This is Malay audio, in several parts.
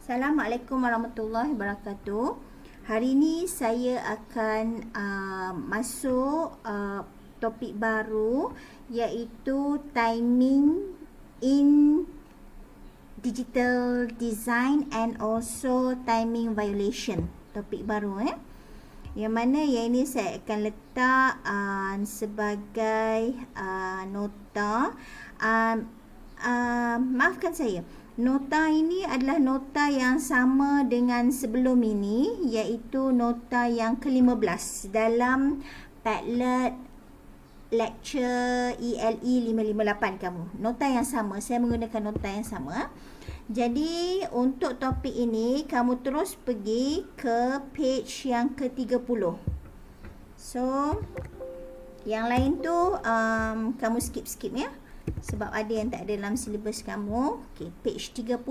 Assalamualaikum warahmatullahi wabarakatuh. Hari ini saya akan masuk topik baru, iaitu timing in digital design and also timing violation. Topik baru yang mana yang ini saya akan letak sebagai nota. Maafkan saya, nota ini adalah nota yang sama dengan sebelum ini, iaitu nota yang ke-15 dalam Padlet lecture ELE 558 kamu. Nota yang sama, saya menggunakan nota yang sama. Jadi untuk topik ini kamu terus pergi ke page yang ke-30. So yang lain tu kamu skip ya, sebab ada yang tak ada dalam silibus kamu. Okay, page 30,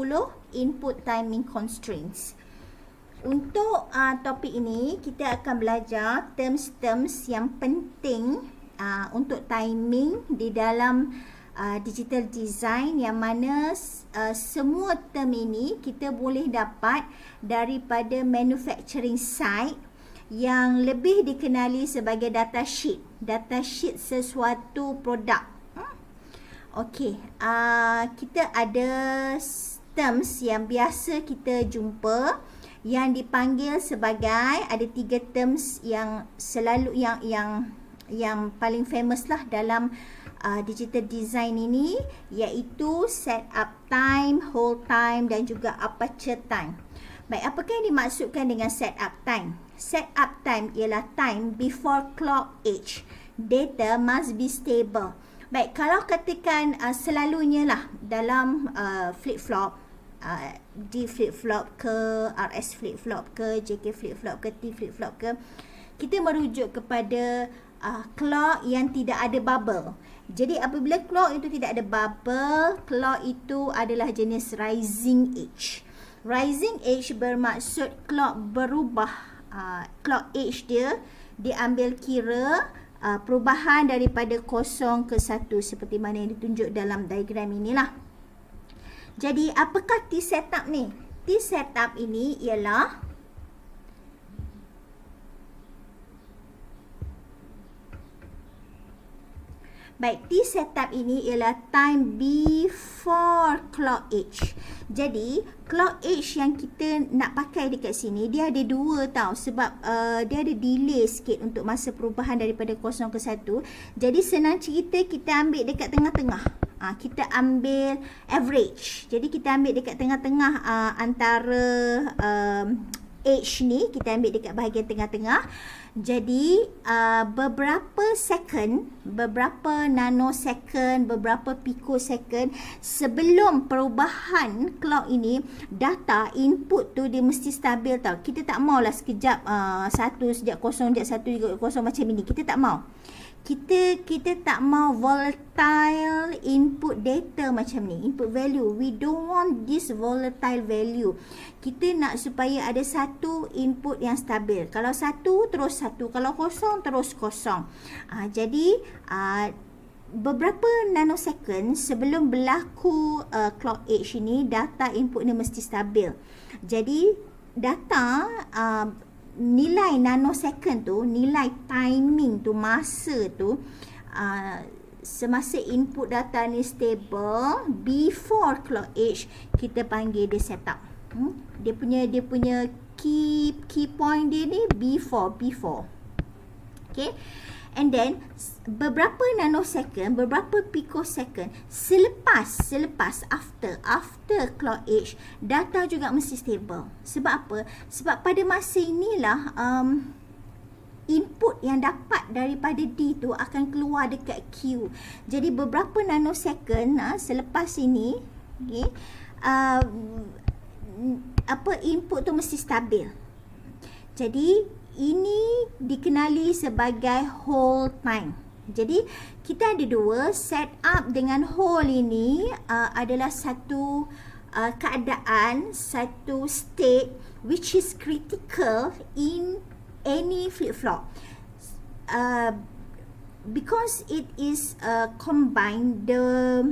input timing constraints. Untuk topik ini kita akan belajar terms-terms yang penting untuk timing di dalam digital design, yang mana semua term ini kita boleh dapat daripada manufacturing side yang lebih dikenali sebagai data sheet. Data sheet sesuatu produk. Okey, kita ada terms yang biasa kita jumpa yang dipanggil sebagai, ada 3 terms yang selalu yang paling famous lah dalam digital design ini, iaitu setup time, hold time dan juga aperture time. Baik, apakah yang dimaksudkan dengan setup time? Setup time ialah time before clock age. Data must be stable. Baik, kalau katakan selalunya lah dalam flip-flop, D flip-flop ke, RS flip-flop ke, JK flip-flop ke, T flip-flop ke, kita merujuk kepada clock yang tidak ada bubble. Jadi apabila clock itu tidak ada bubble, clock itu adalah jenis rising age. Rising age bermaksud clock berubah, clock age dia diambil kira perubahan daripada 0 ke 1 seperti mana yang ditunjuk dalam diagram inilah. Jadi apakah T setup ni? T setup ini ialah baik, T setup ini ialah time before clock age. Jadi clock age yang kita nak pakai dekat sini, dia ada 2 tau, sebab dia ada delay sikit untuk masa perubahan daripada 0 ke 1. Jadi senang cerita, kita ambil dekat tengah-tengah. Kita ambil average. Jadi kita ambil dekat tengah-tengah antara age ni, kita ambil dekat bahagian tengah-tengah. Jadi beberapa second, beberapa nanosecond, beberapa picosecond sebelum perubahan clock ini, data input tu dia mesti stabil tau. Kita tak maulah sekejap 1, sekejap 0, sekejap 1, 0 macam ini. Kita tak mau. Kita tak mau volatile input data macam ni, input value. We don't want this volatile value. Kita nak supaya ada satu input yang stabil. Kalau 1 terus 1, kalau 0 terus 0. Jadi beberapa nanosecond sebelum berlaku clock age ini, data input ni mesti stabil. Jadi data nilai nanosecond tu, nilai timing tu, masa tu, semasa input data ni stable before clock age, kita panggil dia setup. Dia punya key point dia ni before. Okay, and then beberapa nanosecond, beberapa picosecond selepas after clock age, data juga mesti stable. Sebab apa? Sebab pada masa inilah input yang dapat daripada D tu akan keluar dekat Q. Jadi beberapa nanosecond selepas ini, okay, input tu mesti stabil. Jadi ini dikenali sebagai hold time. Jadi kita ada 2, setup dengan hold ini adalah satu keadaan, satu state which is critical in any flip-flop. Because it is combined the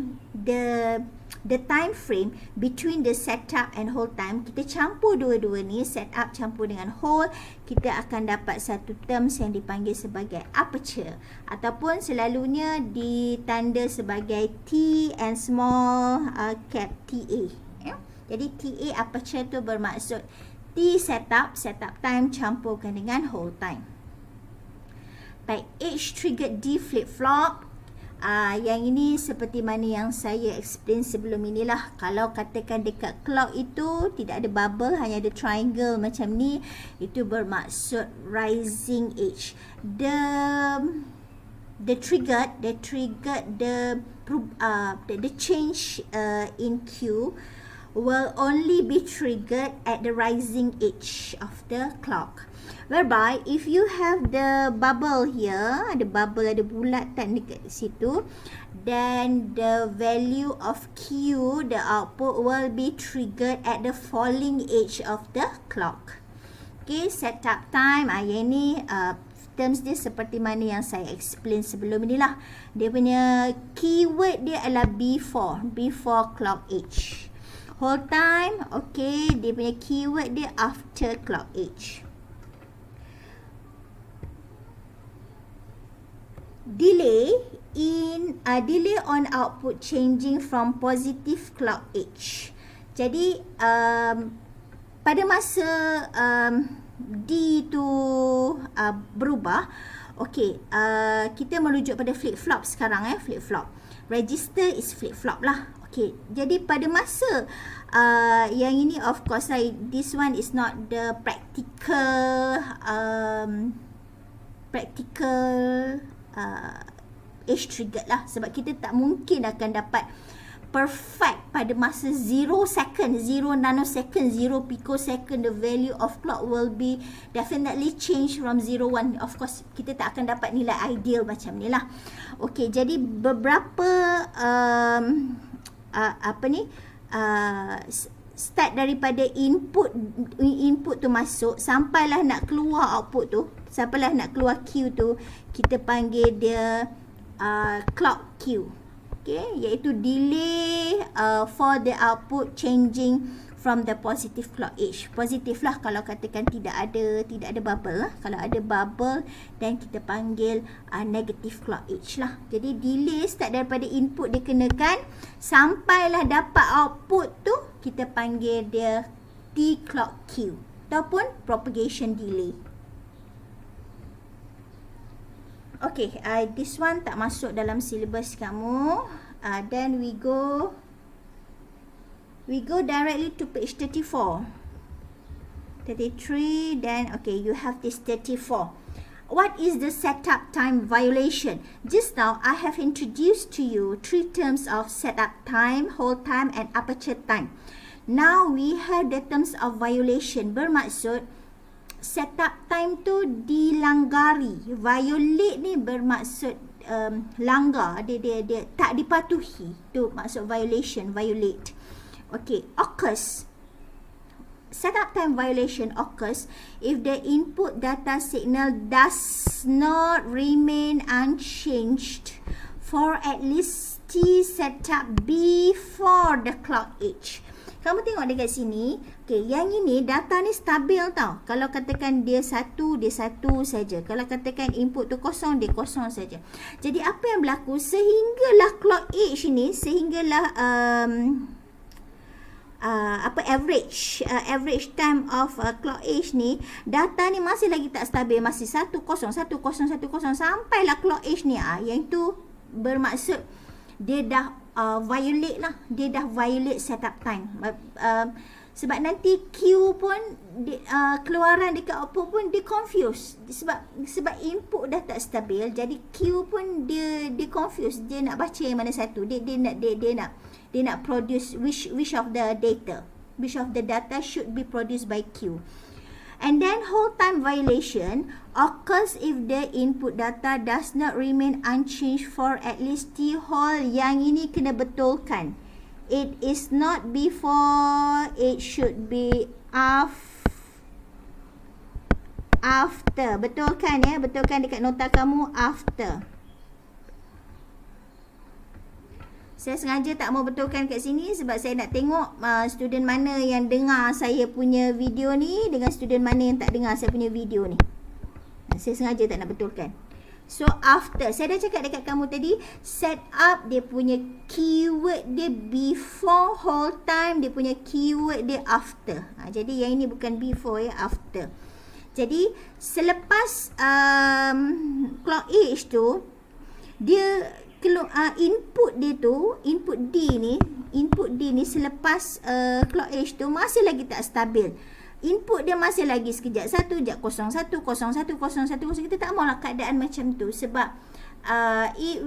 the time frame between the setup and hold time, kita campur dua-dua ni, setup campur dengan hold, kita akan dapat satu terms yang dipanggil sebagai aperture ataupun selalunya ditanda sebagai T and small cap TA. Jadi TA aperture tu bermaksud T setup time campurkan dengan hold time. Baik, H triggered D flip flop. Yang ini seperti mana yang saya explain sebelum inilah. Kalau katakan dekat clock itu tidak ada bubble, hanya ada triangle macam ni, itu bermaksud rising edge. The triggered the change in Q will only be triggered at the rising edge of the clock. Whereby if you have the bubble here, ada bubble, ada bulatan dekat situ, then the value of Q, the output will be triggered at the falling edge of the clock. Okay, setup time, yang ni terms dia seperti mana yang saya explain sebelum inilah. Dia punya keyword dia adalah before clock edge. Hold time, okay, dia punya keyword dia after clock edge. Delay on output changing from positive clock edge. Jadi pada masa D tu berubah, okey, kita merujuk pada flip flop sekarang, flip flop. Register is flip flop lah. Okey, jadi pada masa yang ini, of course this one is not the practical age triggered lah, sebab kita tak mungkin akan dapat perfect pada masa 0 second, 0 nanosecond, 0 picosecond. The value of clock will be definitely change from 0, 1. Of course kita tak akan dapat nilai ideal macam ni lah. Okay, jadi beberapa start daripada input tu masuk sampailah nak keluar output tu, sampailah nak keluar Q tu, kita panggil dia clock Q. Okay, iaitu delay for the output changing from the positive clock edge. Positif lah kalau katakan tidak ada bubble lah. Kalau ada bubble, then kita panggil negative clock edge lah. Jadi delay start daripada input dikenakan sampailah dapat output tu, kita panggil dia T clock Q ataupun propagation delay. Okay, this one tak masuk dalam syllabus kamu. Then we go directly to page 34. 33, then okay, you have this 34. What is the setup time violation? Just now, I have introduced to you 3 terms of setup time, hold time and aperture time. Now, we have the terms of violation. Bermaksud, setup time tu dilanggari. Violate ni bermaksud langgar, dia tak dipatuhi. Tu maksud violation, violate. Okay, occurs. Setup time violation occurs if the input data signal does not remain unchanged for at least T setup before the clock edge. Kamu tengok dekat sini, okay, yang ini data ni stabil tau. Kalau katakan dia satu saja. Kalau katakan input tu kosong, dia kosong saja. Jadi apa yang berlaku sehinggalah clock edge ni, sehinggalah average time of clock edge ni, data ni masih lagi tak stabil, masih 1010 sampailah clock edge ni, yang tu bermaksud dia dah violate lah, dia dah violate setup time. Sebab nanti Q pun keluaran dekat output pun dia confuse, sebab input dah tak stabil, jadi Q pun dia confuse, dia nak baca yang mana satu, dia nak produce which of the data should be produced by Q. And then hold time violation occurs if the input data does not remain unchanged for at least T hold. Yang ini kena betulkan. It is not before, it should be after. Betulkan ya, betulkan dekat nota kamu, after. Saya sengaja tak mau betulkan kat sini sebab saya nak tengok student mana yang dengar saya punya video ni dengan student mana yang tak dengar saya punya video ni. Saya sengaja tak nak betulkan. So after, saya dah cakap dekat kamu tadi, set up dia punya keyword dia before, whole time dia punya keyword dia after. Jadi yang ini bukan before ya, after. Jadi selepas clock age tu, dia input dia tu, input D ni selepas clock age tu masih lagi tak stabil. Input dia masih lagi sekejap 1, sekejap 01, 01, 01, 01. Kita tak maulah keadaan macam tu sebab it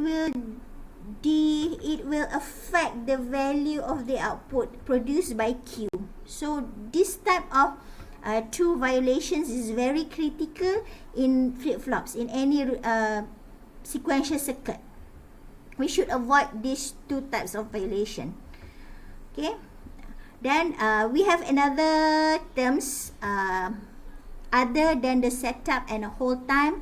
will affect the value of the output produced by Q. So this type of two violations is very critical in flip-flops, in any sequential circuit. We should avoid these two types of violation. Okay. Then we have another terms other than the setup and hold time,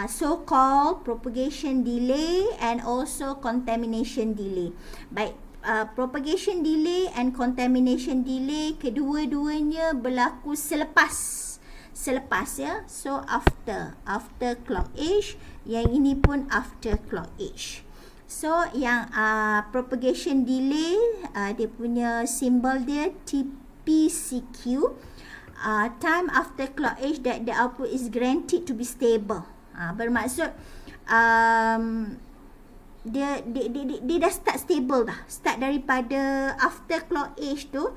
so-called propagation delay and also contamination delay. Baik, propagation delay and contamination delay kedua-duanya berlaku selepas ya. So after clock age, yang ini pun after clock age. So yang propagation delay, dia punya simbol dia TPCQ, time after clock age that the output is granted to be stable. Bermaksud dia dah start stable dah. Start daripada after clock age tu,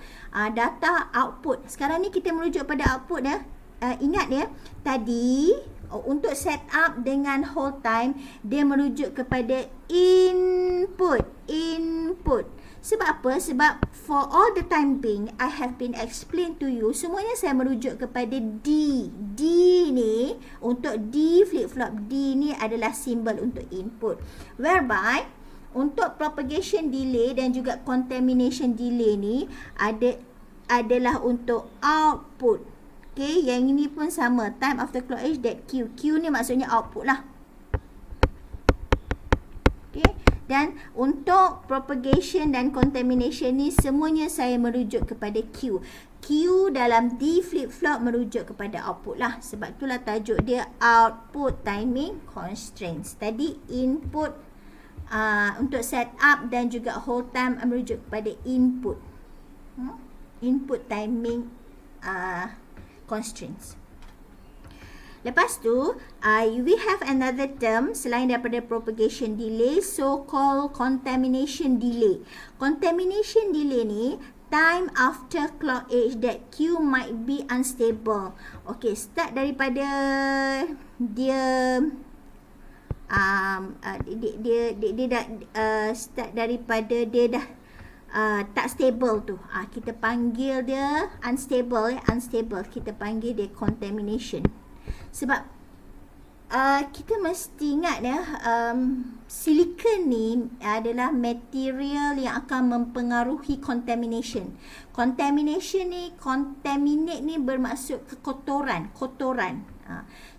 data output. Sekarang ni kita merujuk pada output ya. Ingat ya, tadi untuk set up dengan hold time dia merujuk kepada input. Sebab apa? Sebab for all the time being I have been explain to you, semuanya saya merujuk kepada D. D ni untuk D flip flop, D ni adalah simbol untuk input, whereby untuk propagation delay dan juga contamination delay ni adalah untuk output. Okay, yang ini pun sama, time after clock age that Q. Q ni maksudnya output lah. Okay, dan untuk propagation dan contamination ni semuanya saya merujuk kepada Q. Q dalam D flip-flop merujuk kepada output lah. Sebab itulah tajuk dia output timing constraints. Tadi input untuk set up dan juga hold time merujuk kepada input. Input timing constraints. Lepas tu, we have another term selain daripada propagation delay, so-called contamination delay. Contamination delay ni, time after clock age that Q might be unstable. Okay, start daripada dia dah start daripada dia dah tak stable tu, kita panggil dia unstable. Kita panggil dia contamination. Sebab kita mesti ingat ya, silicon ni adalah material yang akan mempengaruhi contamination. Contamination ni, contaminate ni bermaksud kekotoran,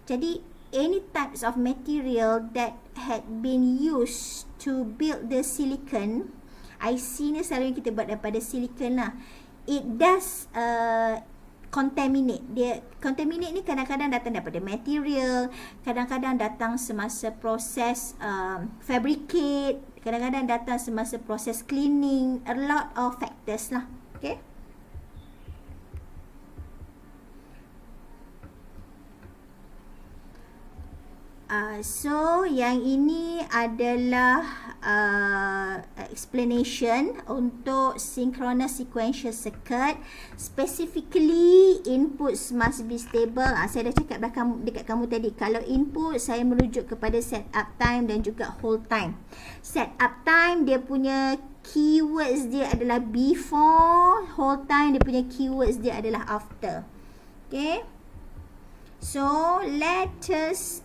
jadi any types of material that had been used to build the silicon, IC ni selalu kita buat daripada silicon lah, it does contaminate. Dia contaminate ni kadang-kadang datang daripada material, kadang-kadang datang semasa proses fabricate, kadang-kadang datang semasa proses cleaning, a lot of factors lah. Okay. So yang ini adalah explanation untuk synchronous sequential circuit. Specifically, inputs must be stable. Saya dah cakap dekat kamu tadi, kalau input saya merujuk kepada setup time dan juga hold time. Setup time dia punya keywords dia adalah before, hold time dia punya keywords dia adalah after. Okay. So let us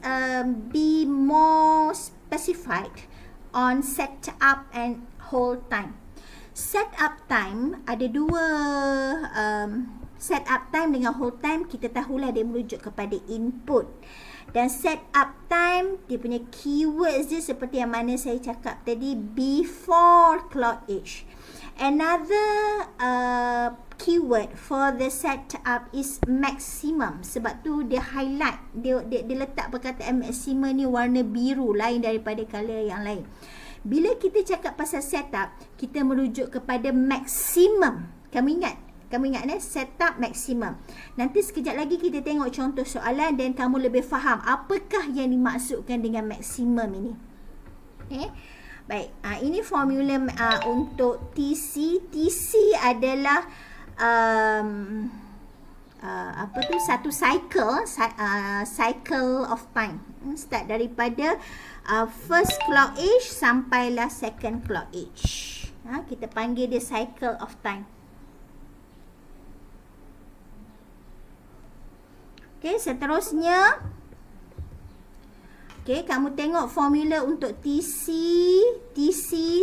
be more specified on setup and hold time. Setup time ada dua Set up time dengan hold time, kita tahulah dia merujuk kepada input. Dan set up time, dia punya keywords dia seperti yang mana saya cakap tadi, before clock age. Another keyword for the set up is maximum. Sebab tu dia highlight, dia letak perkataan maximum ni warna biru, lain daripada color yang lain. Bila kita cakap pasal setup, kita merujuk kepada maximum. Kamu ingat setup maximum. Nanti sekejap lagi kita tengok contoh soalan dan kamu lebih faham apakah yang dimaksudkan dengan maximum ini. Okay. Baik, ini formula untuk TC. TC adalah satu cycle of time. Start daripada first clock age sampailah second clock age. Kita panggil dia cycle of time. Okay, seterusnya. Okay, kamu tengok formula untuk TC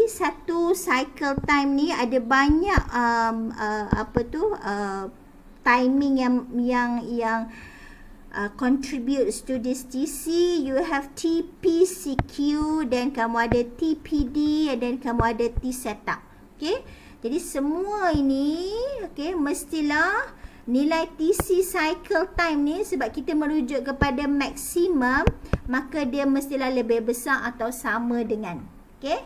satu cycle time ni ada banyak timing yang contributes to this TC. You have TPCQ, then kamu ada TPD, and then kamu ada T setup. Okay, jadi semua ini mestilah nilai TC cycle time ni, sebab kita merujuk kepada maksimum, maka dia mestilah lebih besar atau sama dengan. Okay.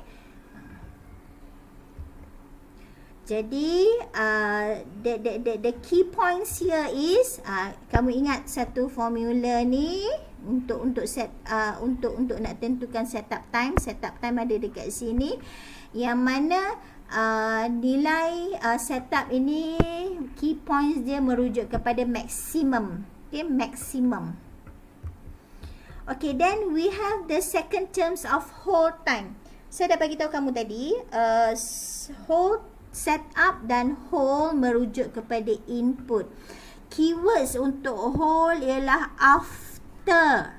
Jadi the key points here is kamu ingat satu formula ni untuk nak tentukan setup time. Setup time ada dekat sini, yang mana nilai setup ini key points dia merujuk kepada maximum. Okay, maximum. Okay, then we have the second terms of hold time. Saya dah bagi tahu kamu tadi, hold, setup dan hold merujuk kepada input. Keywords untuk hold ialah after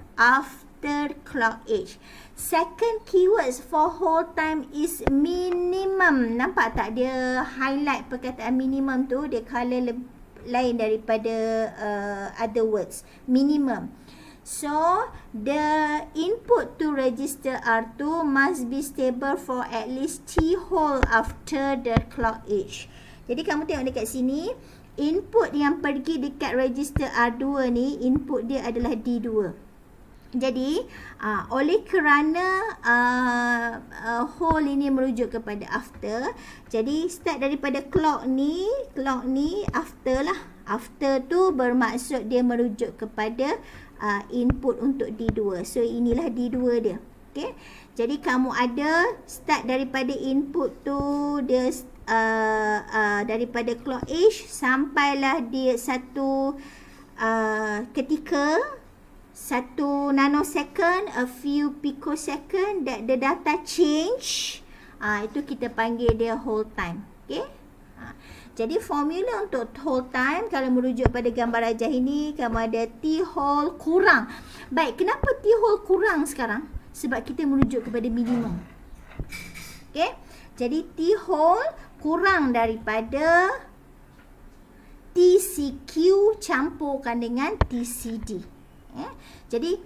clock age. Second keywords for hold time is minimum. Nampak tak dia highlight perkataan minimum tu, dia color lain daripada other words. Minimum. So, the input to register R2 must be stable for at least T hold after the clock age. Jadi kamu tengok dekat sini, input yang pergi dekat register R2 ni, input dia adalah D2. Jadi, oleh kerana hold ini merujuk kepada after, jadi start daripada clock ni after lah. After tu bermaksud dia merujuk kepada input untuk D2. So, inilah D2 dia. Okay. Jadi, kamu ada start daripada input tu, dia daripada clock age sampailah dia satu ketika, 1 nanosecond, a few picosecond, that the data change. Itu kita panggil dia hold time. Okay. Jadi formula untuk hold time, kalau merujuk pada gambar rajah ini, kamu ada T hold kurang. Baik, kenapa T hold kurang sekarang? Sebab kita merujuk kepada minimum. Okay. Jadi T hold kurang daripada TCQ campurkan dengan TCD. Jadi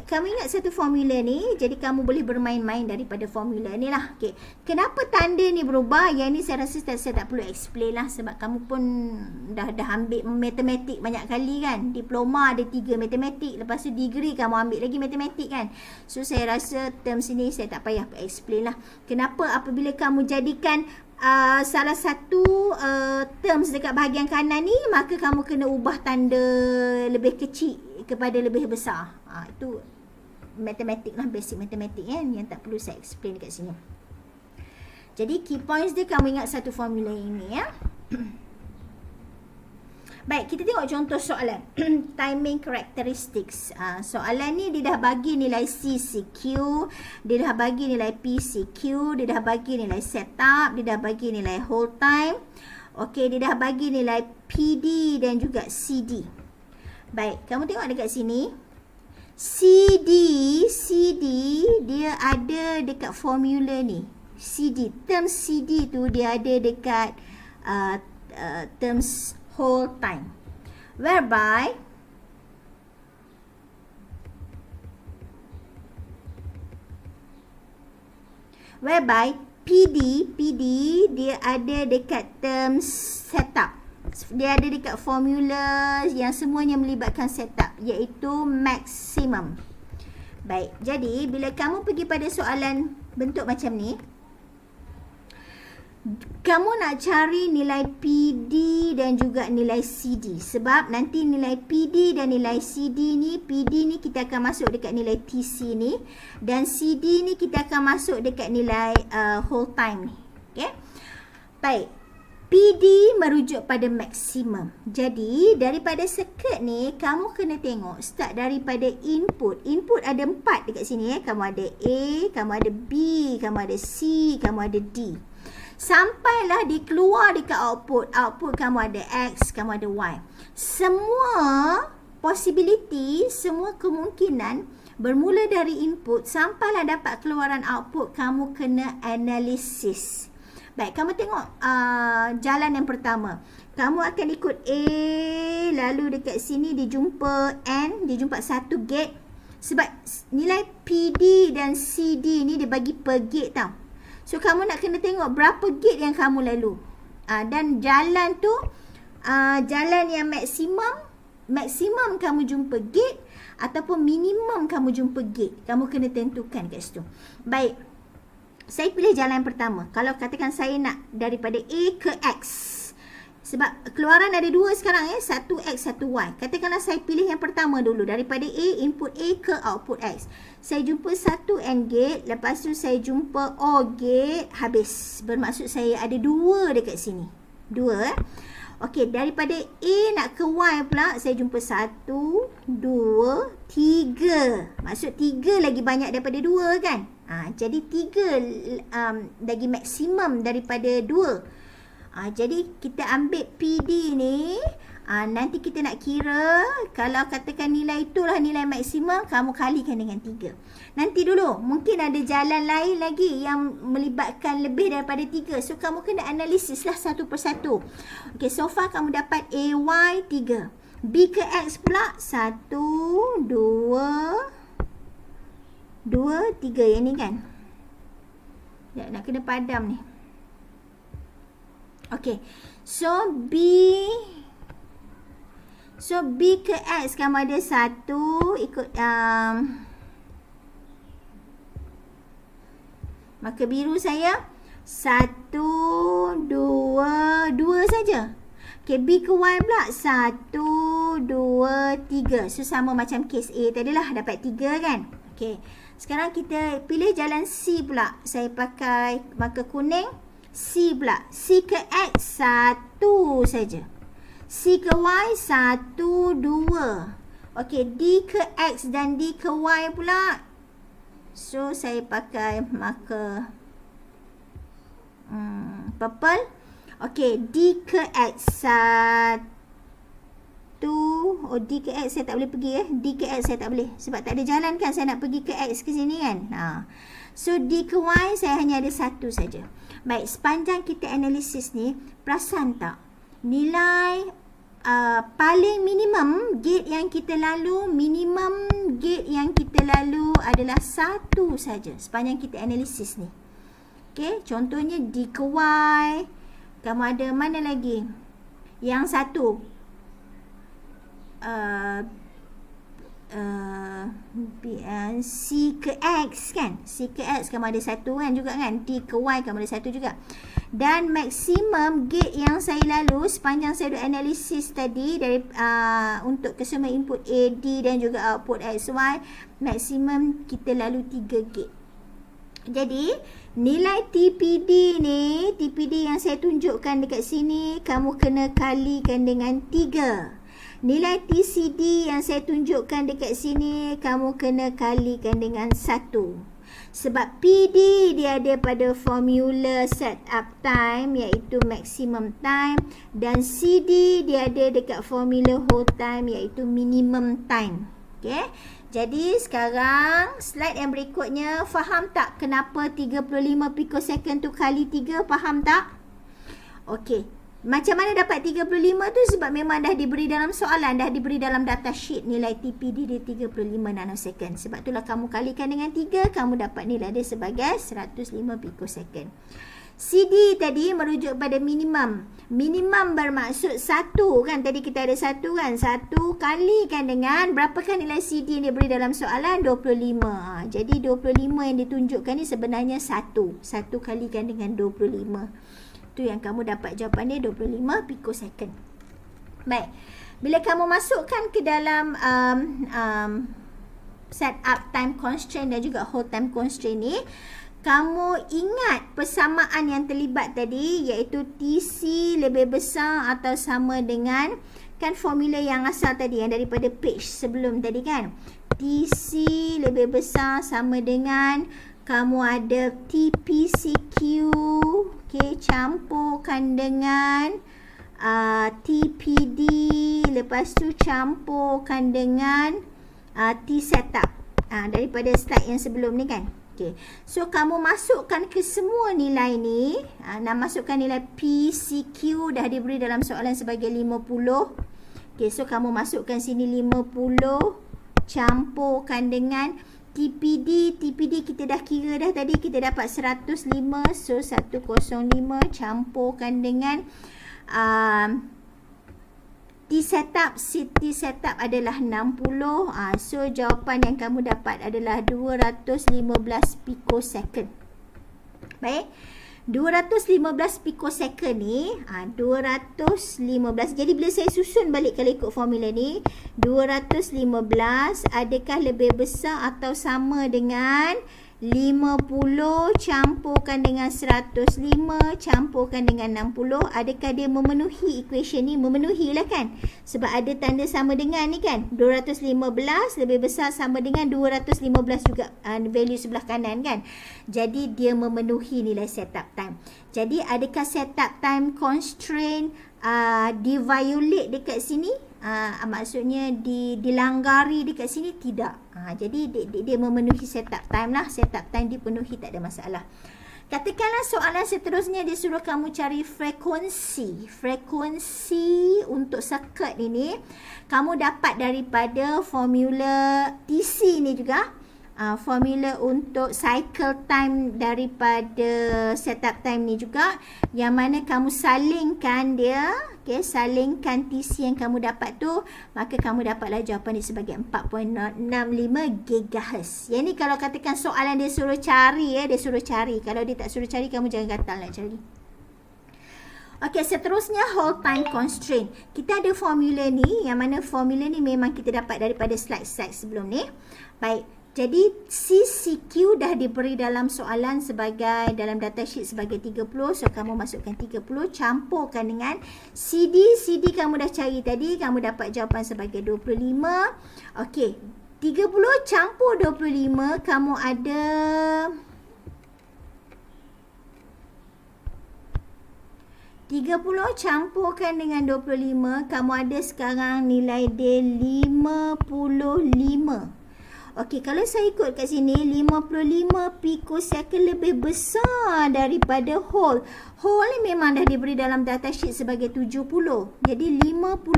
kamu ingat satu formula ni, jadi kamu boleh bermain-main daripada formula ni lah. Okay. Kenapa tanda ni berubah? Yang ni saya rasa saya tak perlu explain lah, sebab kamu pun dah ambil matematik banyak kali kan. Diploma ada 3 matematik, lepas tu degree kamu ambil lagi matematik kan. So saya rasa term sini saya tak payah explain lah. Kenapa apabila kamu jadikan salah satu terms dekat bahagian kanan ni, maka kamu kena ubah tanda lebih kecil kepada lebih besar. Itu matematik lah, basic matematik kan, yang tak perlu saya explain dekat sini. Jadi key points dia, kamu ingat satu formula ini ya. Baik, kita tengok contoh soalan. Timing characteristics. Soalan ni dia dah bagi nilai CCQ, dia dah bagi nilai PCQ, dia dah bagi nilai setup, dia dah bagi nilai hold time. Okey, dia dah bagi nilai PD dan juga CD. Baik, kamu tengok dekat sini. CD dia ada dekat formula ni. CD, term CD tu dia ada dekat terms whole time. Whereby PD dia ada dekat term setup. Dia ada dekat formula yang semuanya melibatkan setup, iaitu maximum. Baik, jadi bila kamu pergi pada soalan bentuk macam ni, kamu nak cari nilai PD dan juga nilai CD. Sebab nanti nilai PD dan nilai CD ni, PD ni kita akan masuk dekat nilai TC ni, dan CD ni kita akan masuk dekat nilai whole time ni. Okay? Baik. PD merujuk pada maksimum. Jadi, daripada circuit ni, kamu kena tengok start daripada input. Input ada 4 dekat sini. Kamu ada A, kamu ada B, kamu ada C, kamu ada D. Sampailah dia keluar dekat output. Output kamu ada X, kamu ada Y. Semua possibility, semua kemungkinan bermula dari input sampailah dapat keluaran output, kamu kena analisis. Baik, kamu tengok jalan yang pertama. Kamu akan ikut A, lalu dekat sini dijumpa N, dijumpa satu gate. Sebab nilai PD dan CD ni dia bagi per gate tau. So, kamu nak kena tengok berapa gate yang kamu lalu. Dan jalan tu, jalan yang maksimum kamu jumpa gate ataupun minimum kamu jumpa gate. Kamu kena tentukan kat situ. Baik, saya pilih jalan yang pertama. Kalau katakan saya nak daripada A ke X. Sebab keluaran ada 2 sekarang satu X, satu Y. Katakanlah saya pilih yang pertama dulu. Daripada A, input A ke output X. Saya jumpa satu AND gate. Lepas tu saya jumpa OR gate. Habis. Bermaksud saya ada 2 dekat sini. 2 Okey, daripada A nak ke Y pula. Saya jumpa 1, 2, 3. Maksud 3 lagi banyak daripada 2 kan? Jadi 3 lagi maksimum daripada 2. Jadi kita ambil PD ni, nanti kita nak kira, kalau katakan nilai itulah nilai maksimum, kamu kalikan dengan 3. Nanti dulu, mungkin ada jalan lain lagi yang melibatkan lebih daripada 3. So, kamu kena analisis lah satu persatu. Okay, so far kamu dapat AY 3. B ke X pula 1, 2, 3 yang ni kan. Nak kena padam ni. Okay, so B ke X kamu ada 1 ikut marker biru saya 1, 2 saja. Okay, B ke Y pula 1, 2, 3. So sama macam case A tadilah, dapat 3 kan. Okay, sekarang kita pilih jalan C pula. Saya pakai marker kuning. C pula. C ke X 1 saja. C ke Y 1, 2. Okey, D ke X dan D ke Y pula. So saya pakai marker purple. Okey, D ke X 1. Oh, D ke X saya tak boleh pergi D ke X saya tak boleh. Sebab tak ada jalan kan saya nak pergi ke X ke sini kan. So D ke Y saya hanya ada 1 saja. Baik, sepanjang kita analisis ni, perasan tak? Nilai paling minimum gate yang kita lalu, minimum gate yang kita lalu adalah 1 saja sepanjang kita analisis ni. Okey, contohnya D ke Y. Kamu ada mana lagi? Yang satu. C ke X kan. C ke X kamu ada 1 kan juga kan. D ke Y kamu ada 1 juga. Dan maksimum gate yang saya lalu sepanjang saya ada analisis tadi dari untuk kesemua input A, D dan juga output X, Y, maksimum kita lalu 3 gate. Jadi nilai TPD ni, TPD yang saya tunjukkan dekat sini, kamu kena kalikan dengan 3. Nilai TCD yang saya tunjukkan dekat sini, kamu kena kalikan dengan 1. Sebab PD dia ada pada formula setup time, iaitu maximum time. Dan CD dia ada dekat formula whole time, iaitu minimum time. Okay. Jadi sekarang slide yang berikutnya, faham tak kenapa 35 picosecond tu kali 3? Faham tak? Okey. Macam mana dapat 35 tu? Sebab memang dah diberi dalam soalan, dah diberi dalam data sheet nilai TPD dia 35 nanosecond. Sebab itulah kamu kalikan dengan 3, kamu dapat nilai dia sebagai 105 pikosecond. CD tadi merujuk pada minimum. Minimum bermaksud 1 kan. Tadi kita ada 1 kan. 1 kalikan dengan berapakah nilai CD yang diberi dalam soalan? 25. Jadi 25 yang ditunjukkan ni sebenarnya 1. 1 kalikan dengan 25. Tu yang kamu dapat jawapan dia 25 pikosecond. Baik. Bila kamu masukkan ke dalam set up time constraint dan juga hold time constraint ni, kamu ingat persamaan yang terlibat tadi, iaitu TC lebih besar atau sama dengan, kan formula yang asal tadi yang daripada page sebelum tadi kan. TC lebih besar sama dengan, kamu ada TPCQ, okay, campurkan dengan TPD, lepas tu campurkan dengan T setup daripada slide yang sebelum ni kan. Okay. So kamu masukkan ke semua nilai ni, nak masukkan nilai PCQ dah diberi dalam soalan sebagai 50. Okay, so kamu masukkan sini 50, campurkan dengan TPD kita dah kira dah tadi, kita dapat 105. So 105 campurkan dengan T setup adalah 60. So jawapan yang kamu dapat adalah 215 pikosecond. Baik, 215 pikosecond ni 215. Jadi bila saya susun balik kalau ikut formula ni, 215 adakah lebih besar atau sama dengan 50 campurkan dengan 105 campurkan dengan 60? Adakah dia memenuhi equation ni? Memenuhi lah kan, sebab ada tanda sama dengan ni kan. 215 lebih besar sama dengan 215 juga, value sebelah kanan kan. Jadi dia memenuhi nilai setup time. Jadi adakah setup time constraint di-violate dekat sini? Maksudnya dilanggari dekat sini? Tidak. Jadi dia memenuhi setup time lah. Setup time dipenuhi, tak ada masalah. Katakanlah soalan seterusnya dia suruh kamu cari frekuensi. Frekuensi untuk circuit ini kamu dapat daripada formula TC ni juga. Formula untuk cycle time daripada setup time ni juga, yang mana kamu salingkan dia, okay, salingkan TC yang kamu dapat tu, maka kamu dapatlah jawapan dia sebagai 4.65 GHz. Yang ni kalau katakan soalan dia suruh cari, dia suruh cari. Kalau dia tak suruh cari, kamu jangan gatal nak cari. Okey, seterusnya hold time constraint. Kita ada formula ni, yang mana formula ni memang kita dapat daripada slide-slide sebelum ni. Baik. Jadi CCQ dah diberi dalam soalan sebagai, dalam datasheet sebagai 30. So kamu masukkan 30, campurkan dengan CD. CD kamu dah cari tadi, kamu dapat jawapan sebagai 25. Okey, 30 campur 25, kamu ada 30 campurkan dengan 25, kamu ada sekarang nilai dia 55. Okey, kalau saya ikut kat sini, 55 pikosecond lebih besar daripada whole. Whole ni memang dah diberi dalam datasheet sebagai 70. Jadi 55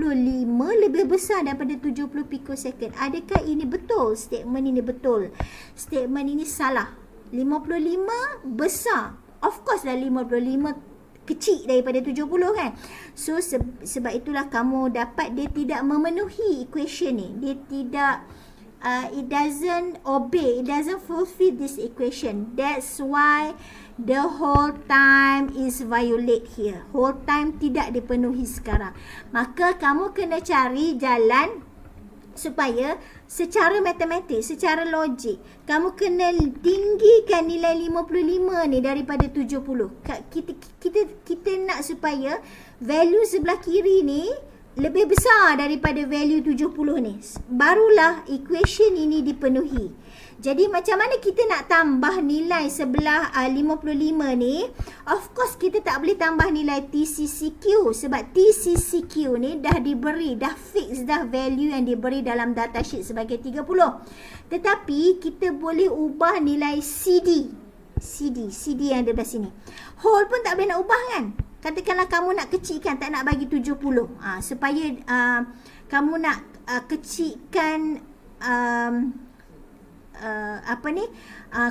lebih besar daripada 70 pikosecond. Adakah ini betul? Statement ini betul. Statement ini salah. 55 besar. Of course lah 55 kecil daripada 70 kan. So sebab itulah kamu dapat dia tidak memenuhi equation ni. Dia tidak it doesn't obey, it doesn't fulfill this equation. That's why the whole time is violate here. Whole time tidak dipenuhi sekarang. Maka kamu kena cari jalan supaya secara matematik, secara logik, kamu kena tinggikan nilai 55 ni daripada 70. Kita nak supaya value sebelah kiri ni lebih besar daripada value 70 ni. Barulah equation ini dipenuhi. Jadi macam mana kita nak tambah nilai sebelah 55 ni? Of course kita tak boleh tambah nilai TCCQ sebab TCCQ ni dah diberi, dah fix dah value yang diberi dalam datasheet sebagai 30. Tetapi kita boleh ubah nilai CD yang ada di sini. Whole pun tak boleh nak ubah kan? Katakanlah kamu nak kecilkan, tak nak bagi 70. Supaya kamu nak kecilkan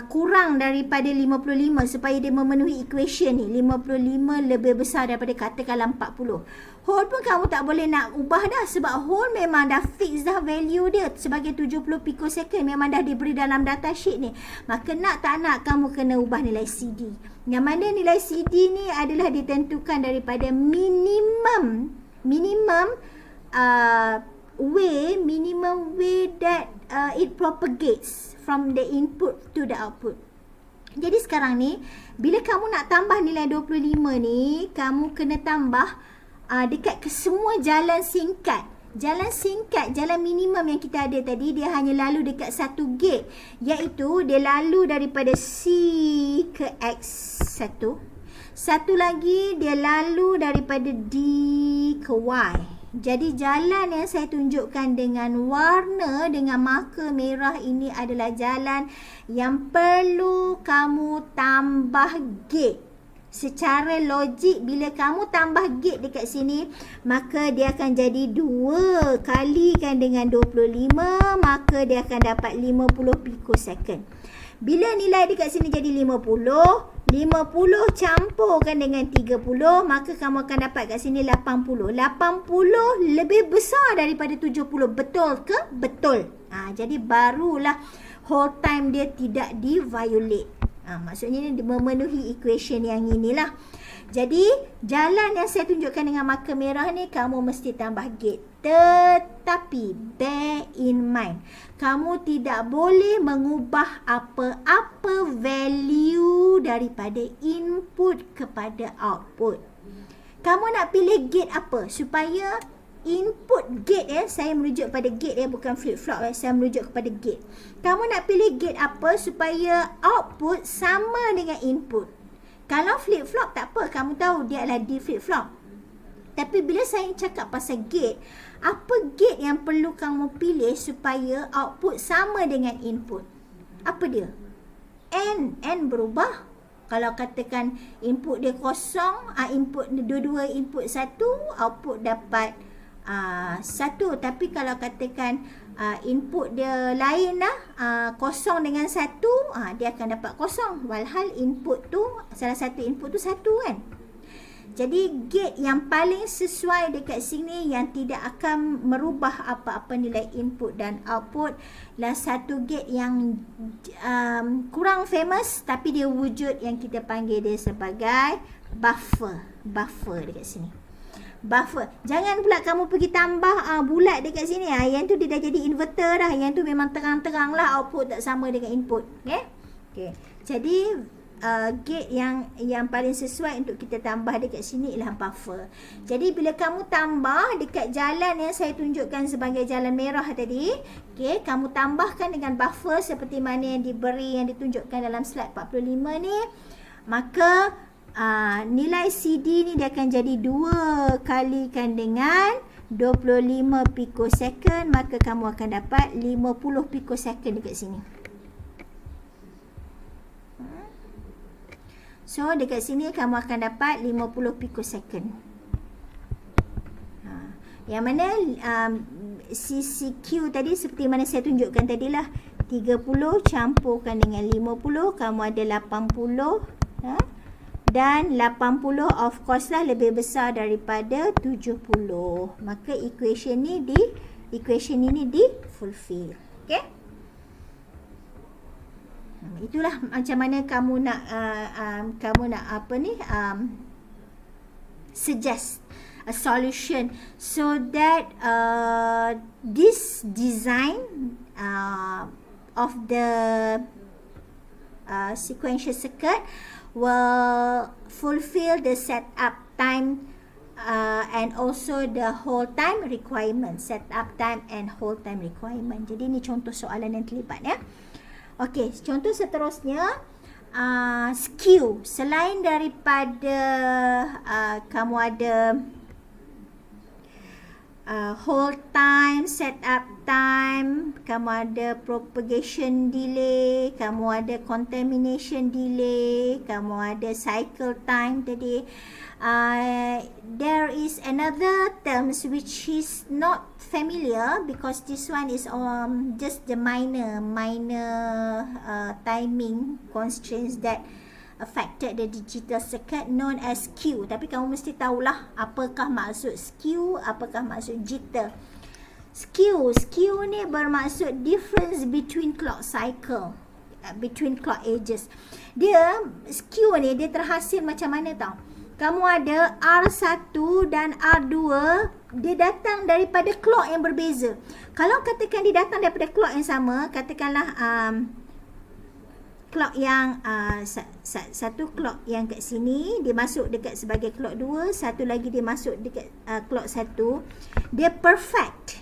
kurang daripada 55 supaya dia memenuhi equation ni. 55 lebih besar daripada katakanlah 40. Whole pun kamu tak boleh nak ubah dah, sebab whole memang dah fix dah value dia sebagai 70 picosecond, memang dah diberi dalam datasheet ni. Maka nak tak nak kamu kena ubah nilai CD. Yang mana nilai CD ni adalah ditentukan daripada minimum way that it propagates from the input to the output. Jadi sekarang ni, bila kamu nak tambah nilai 25 ni, kamu kena tambah dekat ke semua jalan singkat. Jalan minimum yang kita ada tadi, dia hanya lalu dekat satu gate, iaitu dia lalu daripada C ke X1. Satu lagi dia lalu daripada D ke Y. Jadi jalan yang saya tunjukkan dengan warna, dengan marker merah ini adalah jalan yang perlu kamu tambah gate. Secara logik, bila kamu tambah gate dekat sini, maka dia akan jadi 2 kalikan dengan 25, maka dia akan dapat 50 picosecond. Bila nilai dekat sini jadi 50 campurkan dengan 30, maka kamu akan dapat kat sini 80. 80 lebih besar daripada 70. Betul ke? Betul. Jadi barulah whole time dia tidak di-violate. Maksudnya dia memenuhi equation yang inilah. Jadi jalan yang saya tunjukkan dengan marker merah ni, kamu mesti tambah gate. Tetapi bear in mind, kamu tidak boleh mengubah apa-apa value daripada input kepada output. Kamu nak pilih gate apa supaya input gate, saya merujuk pada gate, bukan flip-flop, saya merujuk kepada gate. Kamu nak pilih gate apa supaya output sama dengan input. Kalau flip-flop tak apa, kamu tahu dia adalah D flip-flop. Tapi bila saya cakap pasal gate, apa gate yang perlu kamu pilih supaya output sama dengan input? Apa dia? N berubah. Kalau katakan input dia kosong, input dua-dua input satu, output dapat satu. Tapi kalau katakan input dia lain lah, kosong dengan satu, dia akan dapat kosong. Walhal input tu, salah satu input tu satu kan. Jadi gate yang paling sesuai dekat sini, yang tidak akan merubah apa-apa nilai input dan output, lah satu gate yang kurang famous, tapi dia wujud yang kita panggil dia sebagai buffer. Buffer dekat sini. Buffer. Jangan pula kamu pergi tambah bulat dekat sini. Yang tu dia dah jadi inverter dah. Yang tu memang terang-terang lah output tak sama dengan input. Okay. Jadi gate yang paling sesuai untuk kita tambah dekat sini ialah buffer. Jadi bila kamu tambah dekat jalan yang saya tunjukkan sebagai jalan merah tadi, kamu tambahkan dengan buffer seperti mana yang diberi, yang ditunjukkan dalam slide 45 ni, maka nilai CD ni dia akan jadi 2 kalikan dengan 25 picosecond, maka kamu akan dapat 50 picosecond dekat sini. So dekat sini kamu akan dapat 50 picosecond. Yang mana CCQ tadi seperti mana saya tunjukkan tadilah, 30 campurkan dengan 50, kamu ada 80. Dan 80 of course lah lebih besar daripada 70. Maka equation ini di fulfill. Okay? Itulah macam mana kamu nak suggest a solution so that this design of the sequential circuit will fulfill the setup time and also the hold time requirement. Setup time and hold time requirement. Jadi ni contoh soalan yang terlibat ya. Okey, contoh seterusnya, skew. Selain daripada kamu ada hold time, set up time, kamu ada propagation delay, kamu ada contamination delay, kamu ada cycle time tadi. There is another terms which is not familiar because this one is just the minor timing constraints that affected the digital circuit known as skew. Tapi kamu mesti tahulah apakah maksud skew, apakah maksud jitter. Skew ni bermaksud difference between clock cycle, between clock ages. Dia skew ni dia terhasil macam mana tau? Kamu ada R1 dan R2, dia datang daripada clock yang berbeza. Kalau katakan dia datang daripada clock yang sama, katakanlah clock yang satu clock yang kat sini dia masuk dekat sebagai clock 2, satu lagi dia masuk dekat clock 1. Dia perfect.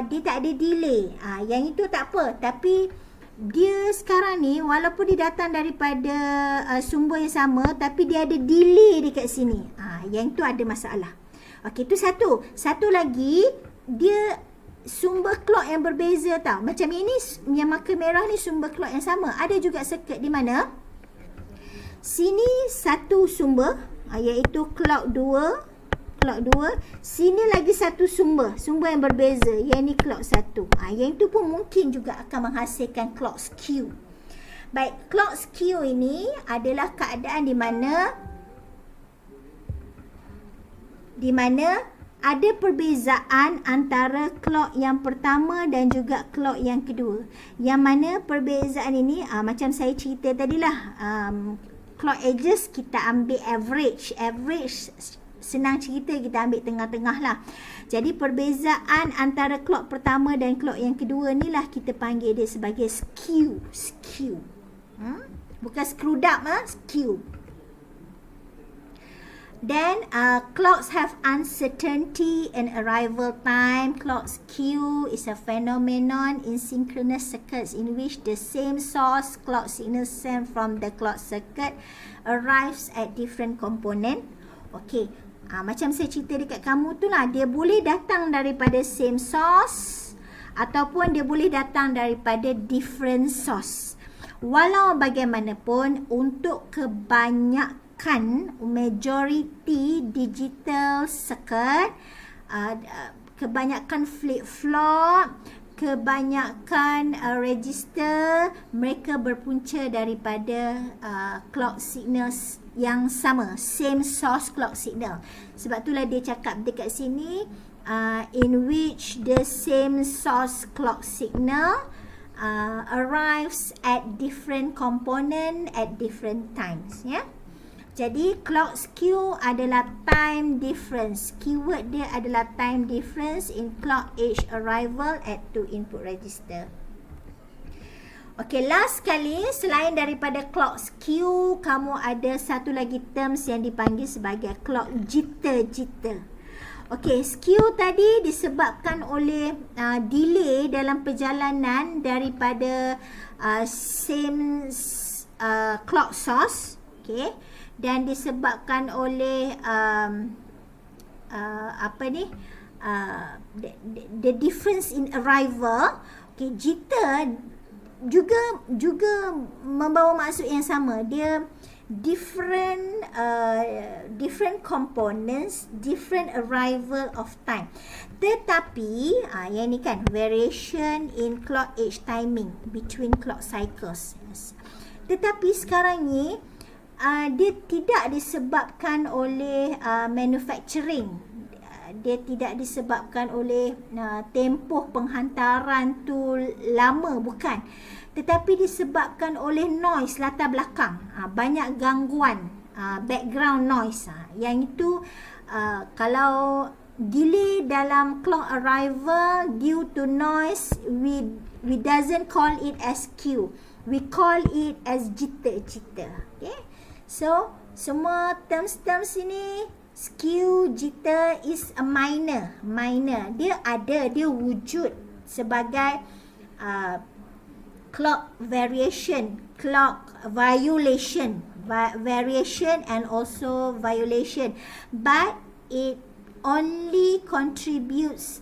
Dia tak ada delay. Yang itu tak apa, tapi dia sekarang ni walaupun dia datang daripada sumber yang sama, tapi dia ada delay dekat sini. Yang itu ada masalah. Okey, itu satu. Satu lagi, dia sumber clock yang berbeza tau. Macam ini yang marker merah ni sumber clock yang sama. Ada juga circuit di mana sini satu sumber iaitu clock 2. Sini lagi satu sumber yang berbeza, yang ni clock 1. Yang itu pun mungkin juga akan menghasilkan clock skew. Baik, clock skew ini adalah keadaan di mana ada perbezaan antara clock yang pertama dan juga clock yang kedua. Yang mana perbezaan ini macam saya cerita tadilah, clock edges kita ambil average senang cerita kita ambil tengah-tengah lah. Jadi perbezaan antara clock pertama dan clock yang kedua ni lah kita panggil dia sebagai skew. Bukan screwed up, skew. Then clocks have uncertainty in arrival time. Clock skew is a phenomenon in synchronous circuits in which the same source clock signal sent from the clock circuit arrives at different component. Okay, macam saya cerita dekat kamu tu lah, dia boleh datang daripada same source ataupun dia boleh datang daripada different source. Walau bagaimanapun, untuk kebanyakan majority digital circuit, kebanyakan flip-flop, kebanyakan register, mereka berpunca daripada clock signals yang sama, same source clock signal. Sebab itulah dia cakap dekat sini, in which the same source clock signal arrives at different component at different times, ya. Jadi clock skew adalah time difference. Keyword dia adalah time difference in clock age arrival at two input register. Okay, last sekali, selain daripada clock skew, kamu ada satu lagi terms yang dipanggil sebagai clock jitter. Okay, skew tadi disebabkan oleh delay dalam perjalanan daripada same clock source, okay, dan disebabkan oleh the difference in arrival. Okay, jitter juga membawa maksud yang sama. Dia different components, different arrival of time. Tetapi yang ni kan variation in clock age timing between clock cycles. Tetapi sekarang ni dia tidak disebabkan oleh manufacturing. Dia tidak disebabkan oleh tempoh penghantaran tu lama, bukan. Tetapi disebabkan oleh noise latar belakang. Banyak gangguan, background noise. Yang itu kalau delay dalam clock arrival due to noise, we doesn't call it as skew. We call it as jitter. Okay? So, semua terms-terms ini, skew, jitter is a minor. Dia ada, dia wujud sebagai clock variation, clock variation and also violation. But it only contributes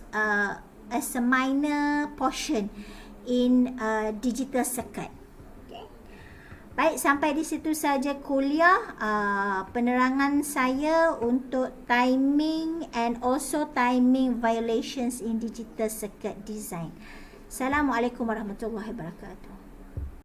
as a minor portion in digital circuit. Baik, sampai di situ saja kuliah penerangan saya untuk timing and also timing violations in digital circuit design. Assalamualaikum warahmatullahi wabarakatuh.